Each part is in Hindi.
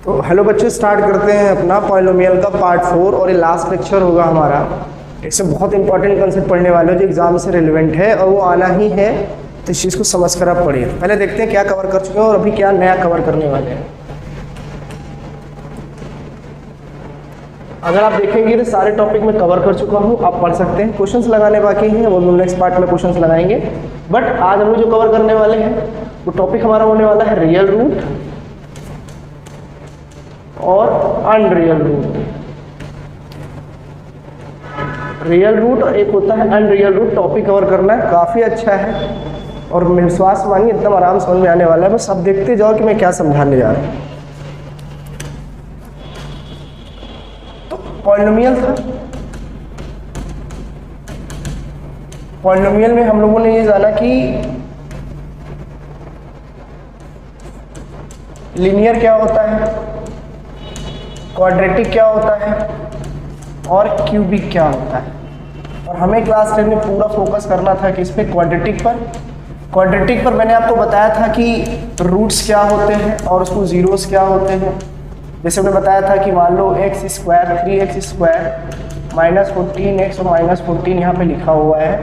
तो हेलो बच्चे, स्टार्ट करते हैं अपना पॉलिनोमियल का पार्ट 4 और ये लास्ट लेक्चर होगा हमारा। इसमें बहुत इंपॉर्टेंट कंसेप्ट पढ़ने वाले हो जो एग्जाम से रिलेवेंट है और वो आना ही है, तो इस चीज़ को समझ कर आप पढ़िए। पहले देखते हैं क्या कवर कर चुके हैं और अभी क्या नया कवर करने वाले हैं। अगर आप देखेंगे तो सारे टॉपिक में कवर कर चुका हूँ, आप पढ़ सकते हैं। क्वेश्चंस लगाने बाकी हैं, वो नेक्स्ट पार्ट में क्वेश्चंस लगाएंगे। बट आज हम लोग जो कवर करने वाले हैं वो टॉपिक हमारा होने वाला है रियल रूट और अनरियल रूट। रियल रूट और एक होता है अनरियल रूट। टॉपिक कवर करना है, काफ़ी अच्छा है और विश्वास मानिए एकदम आराम समझ में आने वाला है। बस अब देखते जाओ कि मैं क्या समझाने जा रहा हूँ। तो पॉलिनोमियल था, पॉलिनोमियल में हम लोगों ने ये जाना कि लीनियर क्या होता है, क्वाड्रेटिक क्या होता है और क्यूबिक क्या होता है। और हमें क्लास 10 में पूरा फोकस करना था कि इस पे क्वाड्रेटिक पर। क्वाड्रेटिक पर मैंने आपको बताया था कि रूट्स क्या होते हैं और उसको जीरोस क्या होते हैं। जैसे मैंने बताया था कि मान लो x square 3x square minus 14x और माइनस 14 यहाँ पे लिखा हुआ है,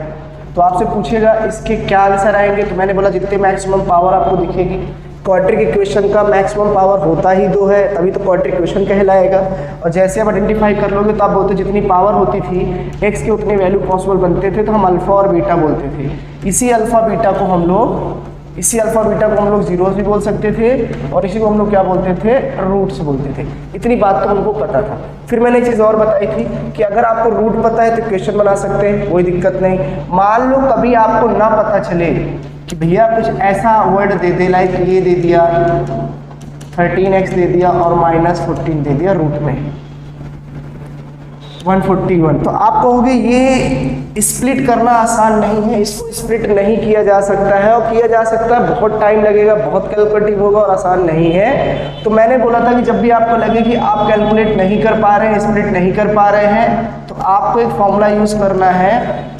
तो आपसे पूछेगा इसके क्या आंसर आएंगे। तो मैंने बोला जितने मैक्सिमम पावर आपको दिखेगी, क्वाड्रेटिक इक्वेशन का मैक्सिमम पावर होता ही 2 है, तभी तो क्वाड्रेटिक इक्वेशन कहलाएगा। और जैसे आप आइडेंटिफाई कर लोगे तो आप बोलते जितनी पावर होती थी x के उतने वैल्यू पॉसिबल बनते थे, तो हम अल्फा और बीटा बोलते थे। इसी अल्फा बीटा को हम लोग जीरोस भी बोल सकते थे और इसी को हम लोग क्या बोलते थे, रूट्स बोलते थे। इतनी बात तो हमको पता था। फिर मैंने एक चीज़ और बताई थी कि अगर आपको रूट पता है तो इक्वेशन बना सकते हैं, कोई दिक्कत नहीं। मान लो कभी आपको ना पता चले कि भैया कुछ ऐसा वर्ड दे दे, लाइक ये दे दिया 13x दे दिया और माइनस 14 दे दिया रूट में 141, तो आप कहोगे ये स्प्लिट करना आसान नहीं है, इसको स्प्लिट नहीं किया जा सकता है, और किया जा सकता है बहुत टाइम लगेगा, बहुत कैलकुलेटिव होगा और आसान नहीं है। तो मैंने बोला था कि जब भी आपको लगे कि आप कैलकुलेट नहीं कर पा रहे हैं, स्प्लिट नहीं कर पा रहे हैं, तो आपको एक फॉर्मूला यूज करना है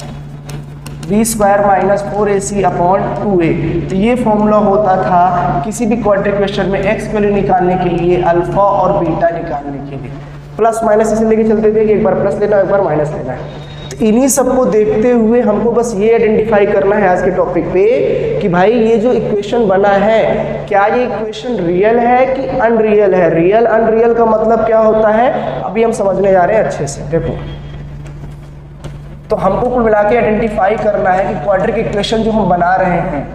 b square minus 4ac upon 2a। तो ये फॉर्मूला होता था किसी भी क्वाड्रेटिक इक्वेशन में x वैल्यू निकालने के लिए, अल्फा और बीटा निकालने के लिए। प्लस माइनस इसे लेके चलते थे कि एक बार प्लस लेना है, एक बार माइनस लेना है। तो इन्हीं सबको देखते हुए हमको बस ये आइडेंटिफाई करना है आज के टॉपिक पे कि भाई ये जो इक्वेशन बना है, क्या ये इक्वेशन रियल है कि अनरियल है। रियल अनरियल का मतलब क्या होता है अभी हम समझने जा रहे हैं अच्छे से। देखो, तो हमको कुल मिला के आइडेंटिफाई करना है कि क्वाड्रेटिक इक्वेशन जो हम बना रहे हैं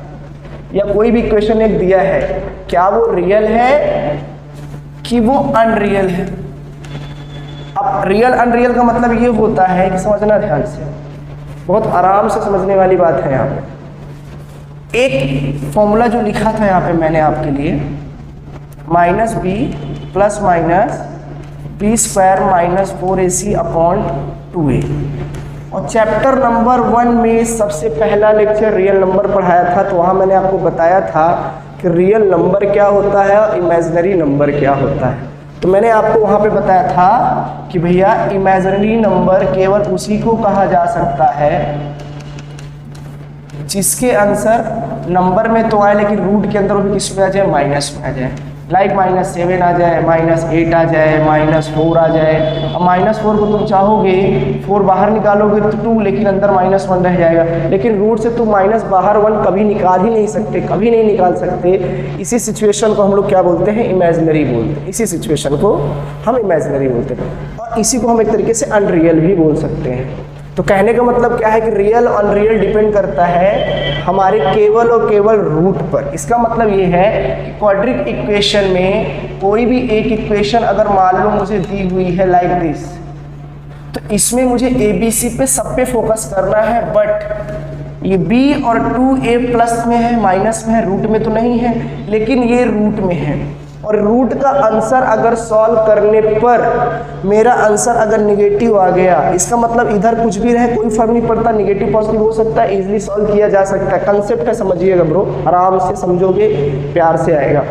या कोई भी इक्वेशन एक दिया है, क्या वो रियल है कि वो अनरियल है। अब रियल अनरियल का मतलब ये होता है कि समझना ध्यान से, बहुत आराम से समझने वाली बात है। यहाँ पे एक फॉर्मूला जो लिखा था यहाँ पे मैंने आपके लिए, minus B plus minus B square minus 4ac upon 2a। और चैप्टर नंबर 1 में सबसे पहला लेक्चर रियल नंबर पढ़ाया था, तो वहाँ मैंने आपको बताया था कि रियल नंबर क्या होता है और इमेजिनरी नंबर क्या होता है। तो मैंने आपको वहाँ पे बताया था कि भैया इमेजिनरी नंबर केवल उसी को कहा जा सकता है जिसके आंसर नंबर में तो आए लेकिन रूट के अंदर वो भी किस में आ जाए, माइनस में आ जाए। लाइक -7 आ जाए, -8 आ जाए, -4 आ जाए। अब -4 को तुम चाहोगे 4 बाहर निकालोगे तो 2, लेकिन अंदर -1 रह जाएगा। लेकिन रूट से तुम माइनस बाहर 1 कभी निकाल ही नहीं सकते, कभी नहीं निकाल सकते। इसी सिचुएशन को हम लोग क्या बोलते हैं, इमेजिनरी बोलते हैं। इसी सिचुएशन को हम इमेजिनरी बोलते हैं और इसी को हम एक तरीके से अनरियल भी बोल सकते हैं। तो कहने का मतलब क्या है कि रियल और अनरियल डिपेंड करता है हमारे केवल और केवल रूट पर। इसका मतलब ये है कि क्वाड्रेटिक इक्वेशन में कोई भी एक इक्वेशन अगर मान लो मुझे दी हुई है लाइक दिस, तो इसमें मुझे ABC पे सब पे फोकस करना है। बट ये b और 2a प्लस में है, माइनस में है, रूट में तो नहीं है, लेकिन ये रूट में है। और रूट का आंसर अगर सॉल्व करने पर मेरा आंसर अगर निगेटिव आ गया, इसका मतलब इधर कुछ भी रहे कोई फर्क नहीं पड़ता, निगेटिव पॉजिटिव हो सकता है, इजीली सॉल्व किया जा सकता है। कंसेप्ट है, समझिएगा ब्रो, आराम से समझोगे, प्यार से आएगा।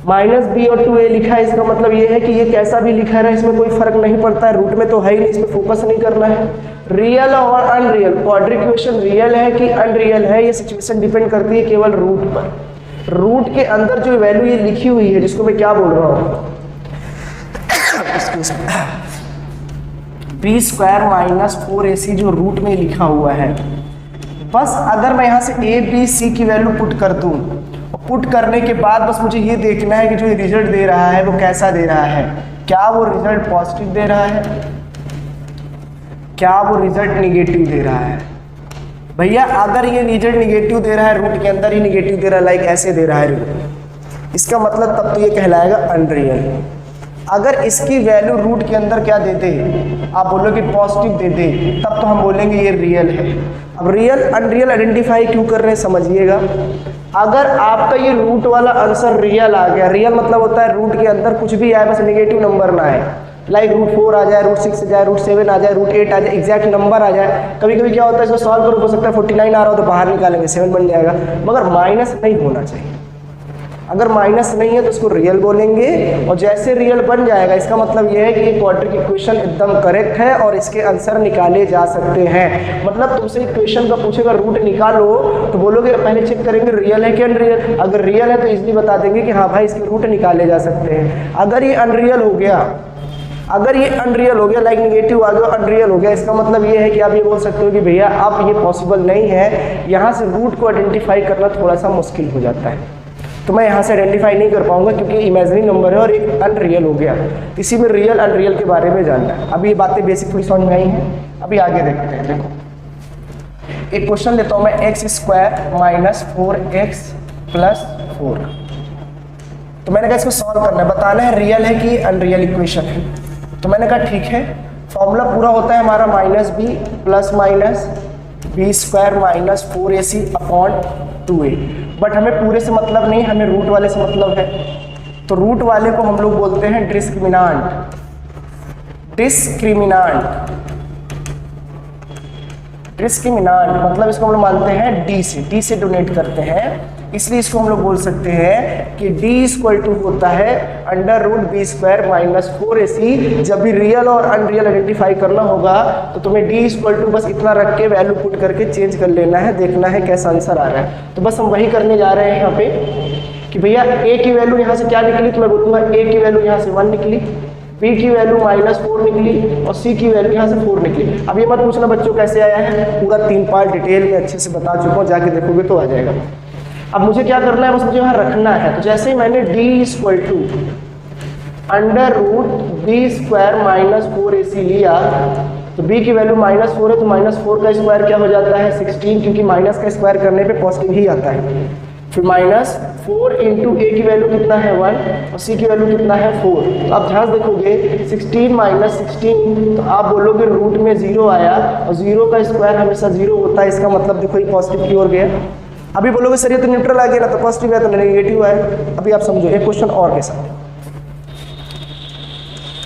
-b और 2a लिखा है, इसका मतलब ये है कि ये कैसा भी लिखा है इसमें कोई फर्क नहीं पड़ता है, रूट में तो है ही नहीं, इस पर फोकस नहीं करना है। रियल और अनरियल, क्वाड्रेटिक इक्वेशन रियल है कि अनरियल है, ये सिचुएशन डिपेंड करती है केवल रूट पर। रूट के अंदर जो वैल्यू ये लिखी हुई है, जिसको मैं क्या बोल रहा हूँ, बी स्क्वायर माइनस 4ac जो रूट में लिखा हुआ है, बस अगर मैं यहाँ से ए बी सी की वैल्यू पुट कर दूँ, पुट करने के बाद बस मुझे ये देखना है कि जो ये रिजल्ट दे रहा है वो कैसा दे रहा है। क्या वो रिजल्ट पॉजिटिव दे रहा है, क्या वो रिजल्ट निगेटिव दे रहा है। भैया अगर ये रिजल्ट निगेटिव दे रहा है, रूट के अंदर ही निगेटिव दे रहा है, लाइक ऐसे दे रहा है, इसका मतलब तब तो ये कहलाएगा अनरियल। अगर इसकी वैल्यू रूट के अंदर क्या दे दे, आप बोलोगे पॉजिटिव दे दे, तब तो हम बोलेंगे ये रियल है। अब रियल अनरियल आइडेंटिफाई क्यों कर रहे हैं समझिएगा। अगर आपका ये रूट वाला आंसर रियल आ गया, रियल मतलब होता है रूट के अंदर कुछ भी आए, बस नेगेटिव नंबर ना आए, लाइक रूट 4 आ जाए, रूट 6 आ जाए, रूट 7 आ जाए, रूट 8 आ जाए, एग्जैक्ट नंबर आ जाए। कभी कभी क्या होता है, इसको सॉल्व करो, हो सकता है 49 आ रहा हो तो बाहर निकालेंगे 7 बन जाएगा, मगर माइनस नहीं होना चाहिए। अगर माइनस नहीं है तो इसको रियल बोलेंगे, और जैसे रियल बन जाएगा इसका मतलब यह है कि ये क्वाड्रेटिक इक्वेशन एकदम करेक्ट है और इसके आंसर निकाले जा सकते हैं। मतलब तुमसे इक्वेशन का पूछेगा रूट निकालो तो बोलोगे पहले चेक करेंगे रियल है कि अनरियल। अगर रियल है तो इजीली बता देंगे कि हाँ भाई इसके रूट निकाले जा सकते हैं। अगर ये अनरियल हो गया, अगर ये अनरियल हो गया, लाइक निगेटिव आ गया अनरियल हो गया, इसका मतलब ये है कि आप ये बोल सकते हो कि भैया अब ये पॉसिबल नहीं है, यहाँ से रूट को आइडेंटिफाई करना थोड़ा सा मुश्किल हो जाता है। तो मैं यहाँ से आइडेंटिफाई नहीं कर पाऊंगा क्योंकि इमेजिनरी नंबर है और एक अनरियल हो गया, इसी में रियल अनरियल के बारे में जानना है। अभी ये बातें बेसिक थोड़ी समझ में आई हैं, अभी आगे देखते हैं। देखो एक क्वेश्चन लेता हूँ मैं, x square minus 4x plus 4। तो मैंने कहा इसको सॉल्व करना है, बताना है रियल है कि अनरियल इक्वेशन है। तो मैंने कहा ठीक है, फॉर्मूला पूरा होता है हमारा minus B plus minus B square minus 4ac upon 2a, but हमें पूरे से मतलब नहीं, हमें रूट वाले से मतलब है। तो रूट वाले को हम लोग बोलते हैं डिस्क्रिमिनांट। डिस्क्रिमिनांट डिस्क्रिमिनांट मतलब इसको हम लोग मानते हैं डी से डोनेट करते हैं, इसलिए इसको हम लोग बोल सकते हैं कि d इक्वल टू होता है under root B square minus 4ac। जब भी रियल और अनरियल आइडेंटिफाई करना होगा तो तुम्हें d इक्वल टू बस इतना रख के वैल्यू पुट करके चेंज कर लेना है, देखना है कैसा आंसर आ रहा है। तो बस हम वही करने जा रहे हैं यहाँ पे कि भैया a की वैल्यू यहाँ से क्या निकली, तो मैं बोलूँगा a की वैल्यू यहाँ से 1 निकली, b की वैल्यू माइनस 4 निकली और c की वैल्यू यहाँ से 4 निकली। अब ये मत पूछना बच्चों कैसे आया है, पूरा 3 पार्ट डिटेल में अच्छे से बता चुका हूँ, जाके देखोगे तो आ जाएगा। अब मुझे क्या करना है, बस मुझे यहाँ रखना है। तो जैसे ही मैंने d equal to under root B square minus 4ac लिया, तो b की वैल्यू माइनस 4 है, तो माइनस 4 का स्क्वायर क्या हो जाता है 16, क्योंकि माइनस का स्क्वायर करने पे पॉजिटिव ही आता है। फिर माइनस 4 इंटू a की वैल्यू कितना है 1 और c की वैल्यू कितना है 4। तो आप ध्यान देखोगे 16 माइनस 16, तो आप बोलोगे रूट में 0 आया और 0 का स्क्वायर हमेशा 0 होता है, इसका मतलब देखो ये पॉजिटिव की ओर गया। अभी बोलोगे सर ये तो न्यूट्रल आ गया ना, तो पॉजिटिव है तो नेगेटिव है। अभी आप समझो एक क्वेश्चन और के साथ,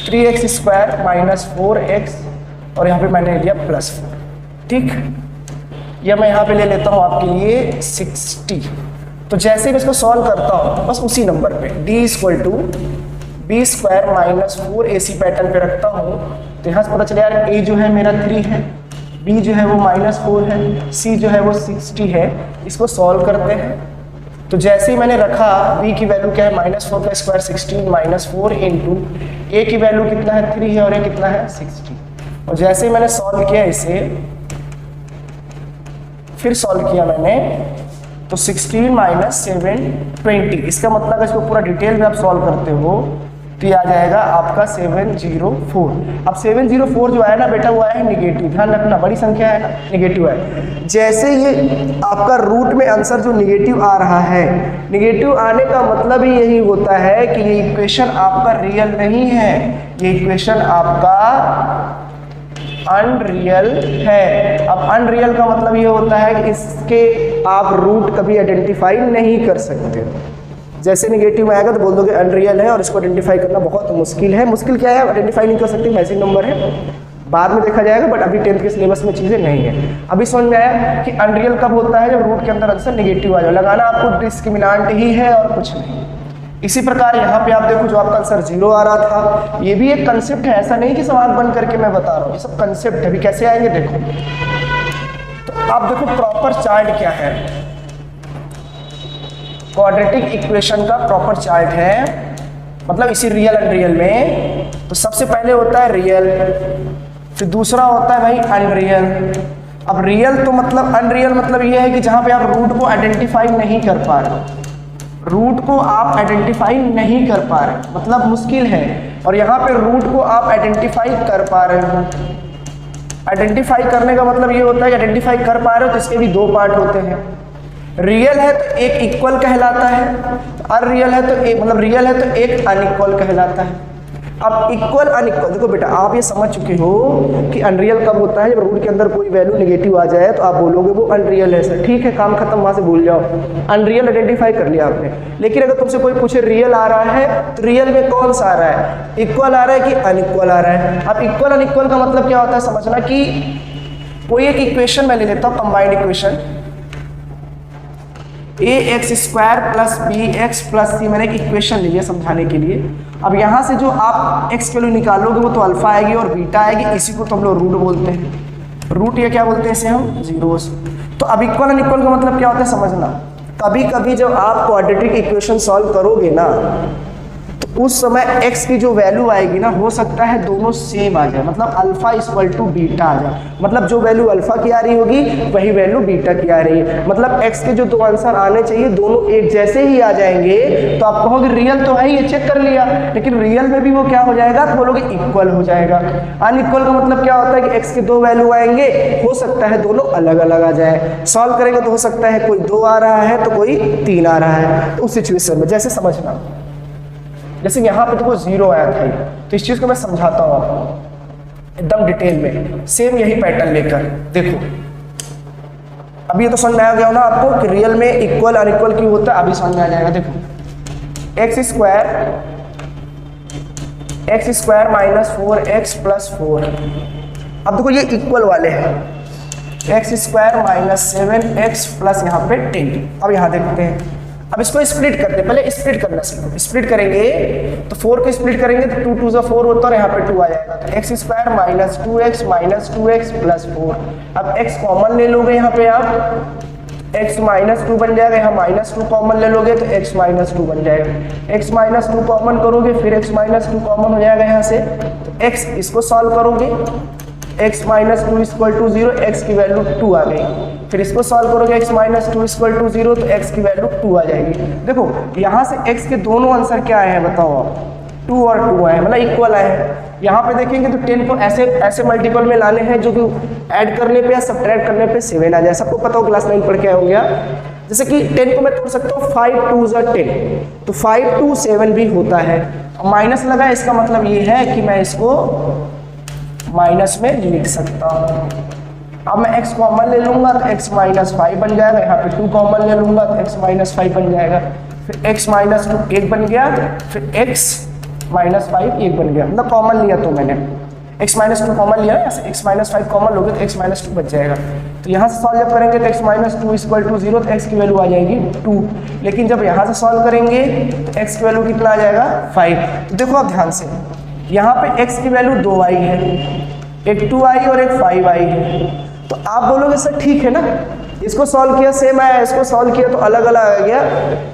3x स्क्वायर माइनस 4x और यहाँ पे मैंने लिया प्लस 4, ठीक। या मैं यहाँ पे ले लेता हूँ आपके लिए 60। तो जैसे मैं इसको सॉल्व करता हूँ बस उसी नंबर पे d equal to B square minus 4ac pattern पे रखता हूँ, तो यहाँ से पता चले यार a जो है मेरा 3 है, b जो है वो माइनस 4 है, c जो है वो 60 है। इसको सॉल्व करते हैं। तो जैसे ही मैंने रखा b की वैल्यू क्या है माइनस 4 का स्क्वायर 16 माइनस 4 इंटू a की वैल्यू कितना है 3 है और a कितना है 60। और जैसे ही मैंने सॉल्व किया इसे, फिर सॉल्व किया मैंने, तो 16 माइनस 7 20। इसका मतलब इसको पूरा डिटेल में आप सॉल्व करते हो तो ये आ जाएगा आपका 704। अब 704 जो आया ना बेटा वो आया है निगेटिव, ध्यान रखना बड़ी संख्या है ना, निगेटिव है। जैसे ये आपका रूट में आंसर जो निगेटिव आ रहा है, निगेटिव आने का मतलब ही यही होता है कि ये इक्वेशन आपका रियल नहीं है, ये इक्वेशन आपका अनरियल है। अब अनरियल का मतलब ये होता है कि इसके आप रूट कभी आइडेंटिफाई नहीं कर सकते। जैसे निगेटिव में आएगा तो बोल दोगे अनरियल है और इसको आइडेंटिफाई करना बहुत मुश्किल है। मुश्किल क्या है, आइडेंटिफाई नहीं कर सकते, मैजिक नंबर है, बाद में देखा जाएगा, बट अभी 10th के सिलेबस में चीज़ें नहीं है। अभी समझ में आया कि अनरियल कब होता है, जब रूट के अंदर आंसर निगेटिव आ जाए। लगाना आपको डिस्क्रिमिनांट ही है और कुछ नहीं। इसी प्रकार यहाँ पे आप देखो जो आपका आंसर 0 आ रहा था, ये भी एक कंसेप्ट है, ऐसा नहीं कि सवाल बन करके मैं बता रहा हूँ, ये सब कंसेप्ट है। अभी कैसे आएंगे देखो, तो आप देखो प्रॉपर चार्ट क्या है। क्वाड्रेटिक इक्वेशन का प्रॉपर चार्ट है, मतलब इसी रियल अनरियल में, तो सबसे पहले होता है रियल, फिर दूसरा होता है भाई अनरियल। अब रियल तो मतलब अनरियल मतलब ये है कि जहां पे आप रूट को आइडेंटिफाई नहीं कर पा रहे, रूट को आप आइडेंटिफाई नहीं कर पा रहे मतलब मुश्किल है, और यहाँ पे रूट को आप आइडेंटिफाई कर पा रहे हो। आइडेंटिफाई करने का मतलब ये होता है कि आइडेंटिफाई कर पा रहे हो तो इसके भी दो पार्ट होते हैं। रियल है तो एक इक्वल कहलाता है, अनरियल है तो एक मतलब रियल है तो एक अनइक्वल कहलाता है। अब इक्वल अनइक्वल देखो बेटा, आप ये समझ चुके हो कि अनरियल कब होता है, जब रूट के अंदर कोई वैल्यू नेगेटिव आ जाए तो आप बोलोगे वो अनरियल है सर, ठीक है काम खत्म, वहां से भूल जाओ। अनरियल आइडेंटिफाई कर लिया आपने। लेकिन अगर तुमसे कोई पूछे रियल आ रहा है तो रियल में कौन सा आ रहा है, इक्वल आ रहा है कि अनइक्वल आ रहा है। अब इक्वल अनइक्वल का मतलब क्या होता है समझना, कि कोई एक इक्वेशन मैं ले लेता हूँ, combined equation ax² plus bx plus c, मैंने एक इक्वेशन ले लिया समझाने के लिए। अब यहाँ से जो आप x की वैल्यू निकालोगे वो तो अल्फा आएगी और बीटा आएगी, इसी को तो हम लोग रूट बोलते हैं, रूट या क्या बोलते हैं इसे हम, जीरोस। तो अब इक्वल अनइक्वल का मतलब क्या होता है समझना, कभी कभी जब आप क्वाड्रेटिक इक्वेशन सॉल्व करोगे ना तो उस समय x की जो वैल्यू आएगी ना, हो सकता है दोनों सेम आ जाए, मतलब अल्फा इक्वल टू बीटा आ जाए, मतलब जो वैल्यू अल्फा की आ रही होगी वही वैल्यू बीटा की आ रही है, मतलब x के जो दो आंसर आने चाहिए दोनों एक जैसे ही आ जाएंगे। तो आप कहोगे रियल तो है, ये चेक कर लिया, लेकिन रियल में भी वो क्या हो जाएगा, तो बोलोगे इक्वल हो जाएगा। अनइक्वल का मतलब क्या होता है कि x के दो वैल्यू आएंगे, हो सकता है दोनों अलग अलग आ जाए। सॉल्व करेंगे तो हो सकता है कोई 2 आ रहा है तो कोई 3 आ रहा है। तो उस सिचुएशन में जैसे समझना, जैसे यहाँ पे तो वो 0 आया था, तो इस चीज को मैं समझाता हूँ आपको एकदम डिटेल में, सेम यही पैटर्न लेकर देखो। अभी ये तो समझ में आ गया हो ना आपको कि रियल में इक्वल अनइक्वल क्यों होता है, अभी समझ में आ जाएगा। देखो x² माइनस 4x प्लस 4, अब देखो ये इक्वल वाले हैं, x² माइनस 7x प्लस यहाँ पे 10। अब यहाँ देखते हैं, अब इसको स्प्लिट करते हैं, पहले स्प्लिट करना सीखो। स्प्लिट करेंगे तो 4 को स्प्लिट करेंगे तो 2 2 4 होता है और यहाँ पे 2 आ जाएगा, तो x² माइनस 2x प्लस 4। अब x कॉमन ले लोगे यहाँ पे आप, x माइनस 2 बन जाएगा, यहाँ माइनस 2 कॉमन ले लोगे तो x माइनस 2 बन जाएगा। x माइनस 2 कॉमन करोगे फिर x माइनस 2 कॉमन हो जाएगा यहाँ से, तो x इसको सॉल्व करोगे, x minus 2 equal to 0, x की वैल्यू 2 आ गई। फिर इसको सॉल्व करोगे x माइनस 2 इक्वल टू 0, तो x की वैल्यू 2 आ जाएगी। देखो यहाँ से x के दोनों आंसर क्या आए हैं बताओ आप, 2 और 2 आए, मतलब इक्वल आए हैं। यहाँ पे देखेंगे तो 10 को ऐसे ऐसे मल्टीपल में लाने हैं जो कि ऐड करने पे या सब्ट्रैक्ट करने पे 7 आ जाए। सबको पता हो, क्लास 9 पढ़ के आए होंगे आप। जैसे कि 10 को मैं तोड़ सकता हूँ 5 2 10, तो 5 2 7 भी होता है। माइनस लगा, इसका मतलब ये है कि मैं इसको माइनस में लिख सकता हूँ। अब मैं x कॉमन ले लूंगा तो x माइनस 5 बन जाएगा, यहाँ पे 2 कॉमन ले लूंगा तो x माइनस 5 बन जाएगा, फिर x माइनस 2 1 बन गया, फिर x माइनस 5 1 बन गया, मतलब कॉमन लिया तो मैंने x माइनस 2 कॉमन लिया, यहाँ से x माइनस 5 कॉमन लोगे तो x माइनस 2 बच जाएगा। तो यहाँ से सॉल्व जब करेंगे तो x माइनस 2 इक्वल टू 0, तो x की वैल्यू आ जाएगी 2, लेकिन जब यहाँ से सॉल्व करेंगे तो x की वैल्यू कितना आ जाएगा 5। तो देखो आप ध्यान से, यहाँ पे x की वैल्यू 2 आई है, एक 2 आई और एक 5 आई है। तो आप बोलोगे सर ठीक है ना, इसको सॉल्व किया सेम आया, इसको सॉल्व किया तो अलग अलग आ गया,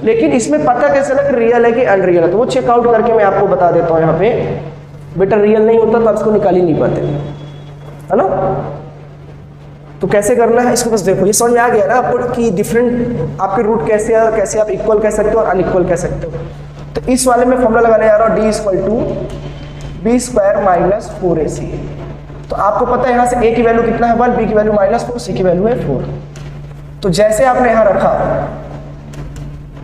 लेकिन इसमें पता कैसे लगा रियल है कि अनरियल है, तो वो चेकआउट करके मैं आपको बता देता हूँ। यहाँ पे बेटा रियल नहीं होता तो आप इसको निकाल ही नहीं पाते, है ना। तो कैसे करना है इसको बस देखो, ये समझ में आ गया ना आपको कि डिफरेंट आपके रूट कैसे है और कैसे आप इक्वल कह सकते हो और अनइक्वल कह सकते हो। तो इस वाले में फॉर्मूला लगाने जा रहा हूँ, d equal to b² minus 4ac। तो आपको पता है यहाँ से a की वैल्यू कितना है 1, b की वैल्यू माइनस 4, c की वैल्यू है 4। तो जैसे आपने यहाँ रखा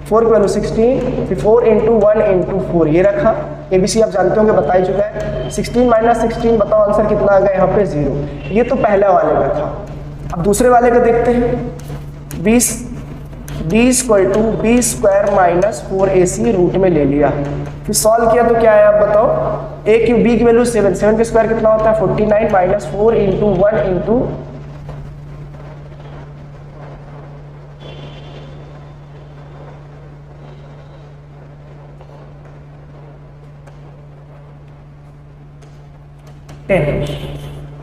4 की वैल्यू 16, फिर 4 इंटू 1 इंटू 4 ये रखा, ABC आप जानते होंगे, बता ही चुका है। 16 माइनस 16 बताओ आंसर कितना आ गया यहाँ पे 0। ये तो पहले वाले का था। अब दूसरे वाले का देखते हैं, d equal to b² minus 4ac root में ले लिया, फिर सॉल्व किया तो क्या है आप बताओ, a की b की वैल्यू 7, 7 का स्क्वायर कितना होता है 49 माइनस 4 इंटू 1 इंटू 10।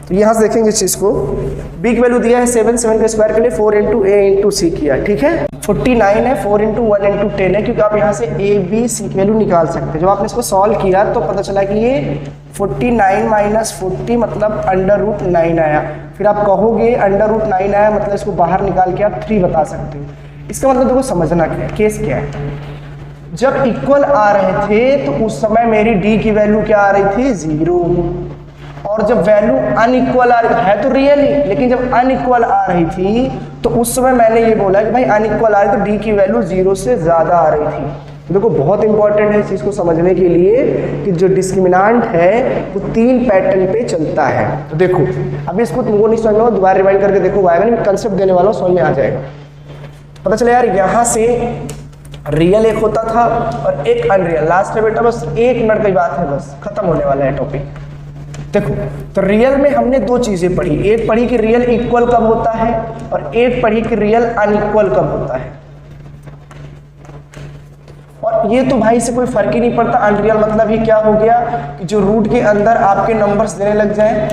तो यहाँ से देखेंगे इस चीज़ को, b की वैल्यू दिया है 7, 7 के स्क्वायर के लिए 4 इंटू a इंटू c किया, ठीक है। 49 है, 4 इंटू 1 इंटू 10 है, क्योंकि आप यहाँ से ए बी सी की वैल्यू निकाल सकते हैं। जब आपने इसको सॉल्व किया तो पता चला कि ये 49 माइनस 40 मतलब √9 आया। फिर आप कहोगे √9 आया मतलब इसको बाहर निकाल के आप 3 बता सकते हो। इसका मतलब देखो समझना क्या है, केस क्या है। जब इक्वल आ रहे थे तो उस समय मेरी डी की वैल्यू क्या आ रही थी, 0, और जब वैल्यू अनइक्वल आ रही है तो रियल ही, लेकिन जब अनइक्वल आ रही थी तो उस समय मैंने ये बोला कि भाई अनइक्वल आ रही तो डी की वैल्यू 0 से ज्यादा आ रही थी। तो देखो बहुत इंपॉर्टेंट है इस चीज को समझने के लिए कि जो डिस्क्रिमिनेंट है वो 3 पैटर्न पे चलता है। तो देखो अभी इसको तुमको नहीं समझ में, दोबारा रिवाइंड करके देखो, आएगा नहीं, कंसेप्ट देने वाला हूँ, समझ में आ जाएगा। पता चला यार यहाँ से रियल एक होता था और एक अनरियल, लास्ट है बेटा बस 1 मिनट की बात है, बस खत्म होने वाला है टॉपिक। देखो तो रियल में हमने 2 चीजें पढ़ी, एक पढ़ी कि रियल इक्वल कब होता है और एक पढ़ी कि रियल अनइक्वल कब होता है। और ये तो भाई से कोई फर्क ही नहीं पड़ता। अनरियल मतलब ये क्या हो गया कि जो रूट के अंदर आपके नंबर्स देने लग जाए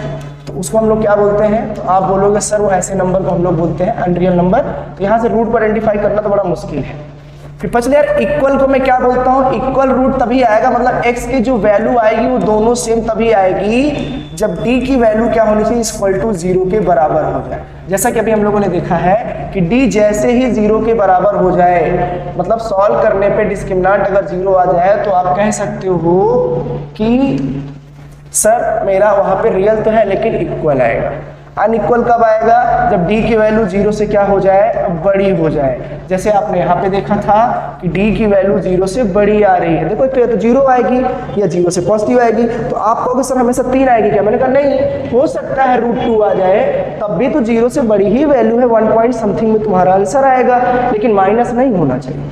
तो उसको हम लोग क्या बोलते हैं, तो आप बोलोगे सर वो ऐसे नंबर को हम लोग बोलते हैं अनरियल नंबर। तो यहाँ से रूट को आइडेंटिफाई करना तो बड़ा मुश्किल है। फिर पचले यार इक्वल को मैं क्या बोलता हूँ, इक्वल रूट तभी आएगा, मतलब x की जो वैल्यू आएगी वो दोनों सेम तभी आएगी जब d की वैल्यू क्या होनी चाहिए, इक्वल टू 0 के बराबर हो जाए। जैसा कि अभी हम लोगों ने देखा है कि d जैसे ही 0 के बराबर हो जाए, मतलब सॉल्व करने पे डिस्क्रिमिनेंट अगर 0 आ जाए तो आप कह सकते हो कि सर मेरा वहां पे रियल तो है लेकिन इक्वल आएगा। अनइक्वल कब आएगा, जब d की वैल्यू 0 से क्या हो जाए, बड़ी हो जाए। जैसे आपने यहाँ पे देखा था कि d की वैल्यू 0 से बड़ी आ रही है, देखो तो 0 आएगी या 0 से पॉजिटिव आएगी। तो आपको अगर सर हमेशा 3 आएगी क्या, मैंने कहा नहीं, हो सकता है √2 आ जाए, तब भी तो 0 से बड़ी ही वैल्यू है, 1 पॉइंट समथिंग में तुम्हारा आंसर आएगा, लेकिन माइनस नहीं होना चाहिए।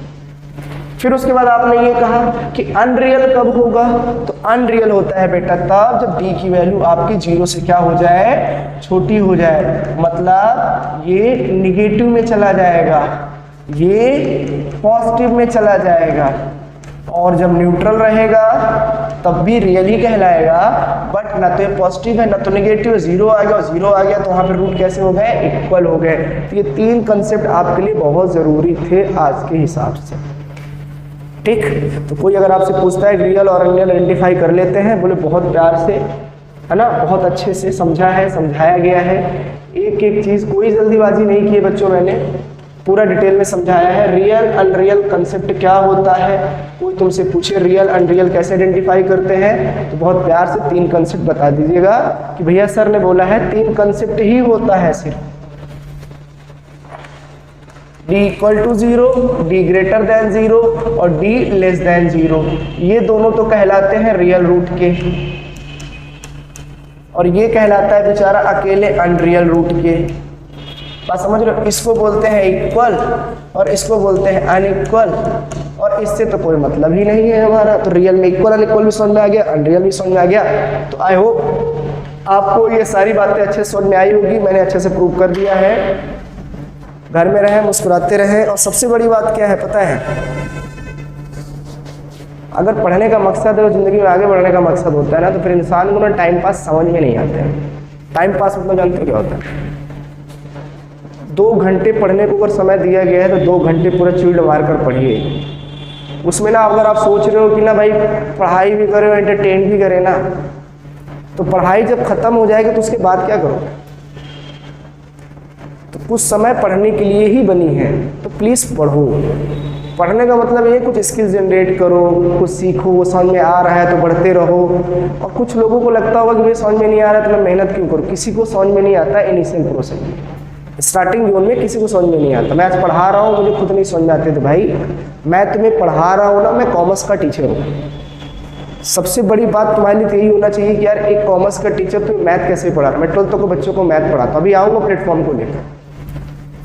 फिर उसके बाद आपने ये कहा कि अनरियल कब होगा, तो अनरियल होता है बेटा तब जब d की वैल्यू आपकी 0 से क्या हो जाए, छोटी हो जाए, मतलब ये निगेटिव में चला जाएगा, ये पॉजिटिव में चला जाएगा, और जब न्यूट्रल रहेगा तब भी रियल ही कहलाएगा। बट ना तो ये पॉजिटिव है ना तो निगेटिव है, 0 आ गया और 0 आ गया तो वहाँ पे रूट कैसे हो गए, इक्वल हो गए। तो ये 3 कंसेप्ट आपके लिए बहुत ज़रूरी थे आज के हिसाब से, ठीक। तो कोई अगर आपसे पूछता है रियल और अनरियल आइडेंटिफाई कर लेते हैं, बोले बहुत प्यार से, है ना, बहुत अच्छे से समझा है, समझाया गया है, एक एक चीज़, कोई जल्दीबाजी नहीं की है बच्चों, मैंने पूरा डिटेल में समझाया है। रियल अनरियल कंसेप्ट क्या होता है, कोई तुमसे पूछे रियल अनरियल कैसे आइडेंटिफाई करते हैं तो बहुत प्यार से 3 कंसेप्ट बता दीजिएगा कि भैया सर ने बोला है 3 कंसेप्ट ही होता है सिर्फ, d equal to 0, d greater than 0 और d लेस देन 0, ये दोनों तो कहलाते हैं रियल रूट के, और ये कहलाता है बेचारा अकेले अनरियल रूट के। बात समझ रहे हो, इसको बोलते हैं इक्वल और इसको बोलते हैं अनइक्वल, और इससे तो कोई मतलब ही नहीं है हमारा। तो रियल में इक्वल अनइक्वल भी समझ में आ गया, अनरियल भी समझ में आ गया। तो आई होप आपको ये सारी बातें अच्छे से समझ में आई होगी, मैंने अच्छे से प्रूव कर दिया है। घर में रहें, मुस्कुराते रहें, और सबसे बड़ी बात क्या है पता है, अगर पढ़ने का मकसद है और ज़िंदगी में आगे बढ़ने का मकसद होता है ना, तो फिर इंसान को ना टाइम पास समझ में नहीं आता है। टाइम पास मतलब जानते हो क्या होता है, 2 घंटे पढ़ने को अगर समय दिया गया है तो 2 घंटे पूरा चिल्ड मार कर पढ़िए। उसमें ना अगर आप सोच रहे हो कि ना भाई पढ़ाई भी करें और एंटरटेन भी करें ना, तो पढ़ाई जब ख़त्म हो जाएगी तो उसके बाद क्या करो, तो कुछ समय पढ़ने के लिए ही बनी है, तो प्लीज़ पढ़ो। पढ़ने का मतलब ये कुछ स्किल्स जनरेट करो, कुछ सीखो, वो समझ में आ रहा है तो बढ़ते रहो। और कुछ लोगों को लगता होगा कि मुझे समझ में नहीं आ रहा है तो मैं मेहनत क्यों करूँ, किसी को समझ में नहीं आता इनिशियल प्रोसेस, स्टार्टिंग जोन में किसी को समझ में नहीं आता। मैं आज पढ़ा रहा हूँ, मुझे खुद नहीं समझ में आते, तो भाई मैं तुम्हें पढ़ा रहा हूँ ना, मैं कॉमर्स का टीचर हूँ। सबसे बड़ी बात तुम्हारे लिए यही होना चाहिए कि यार एक कॉमर्स का टीचर तो मैथ कैसे पढ़ा रहा है। मैं 12th को बच्चों को मैथ पढ़ाता हूँ, अभी आऊँगा प्लेटफॉर्म को लेकर।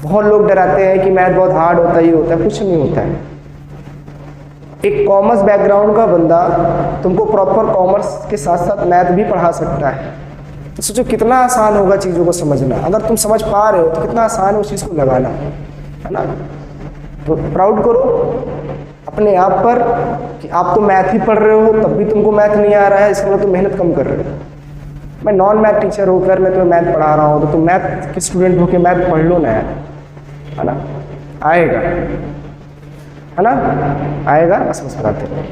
बहुत लोग डराते हैं कि मैथ बहुत हार्ड होता है, ये होता है, कुछ नहीं होता है। एक कॉमर्स बैकग्राउंड का बंदा तुमको प्रॉपर कॉमर्स के साथ साथ मैथ भी पढ़ा सकता है। तो सोचो कितना आसान होगा चीज़ों को समझना। अगर तुम समझ पा रहे हो तो कितना आसान है उस चीज़ को लगाना, है ना। तो प्राउड करो अपने आप पर कि आप तो मैथ ही पढ़ रहे हो, तब भी तुमको मैथ नहीं आ रहा है, इसके लिए तुम मेहनत कम कर रहे हो। मैं नॉन मैथ टीचर होकर मैं तुम्हें मैथ पढ़ा रहा हूँ, तो तुम मैथ के स्टूडेंट होकर मैथ पढ़ लो ना यार, है ना। आएगा, है ना, आएगा, बस बताते हैं।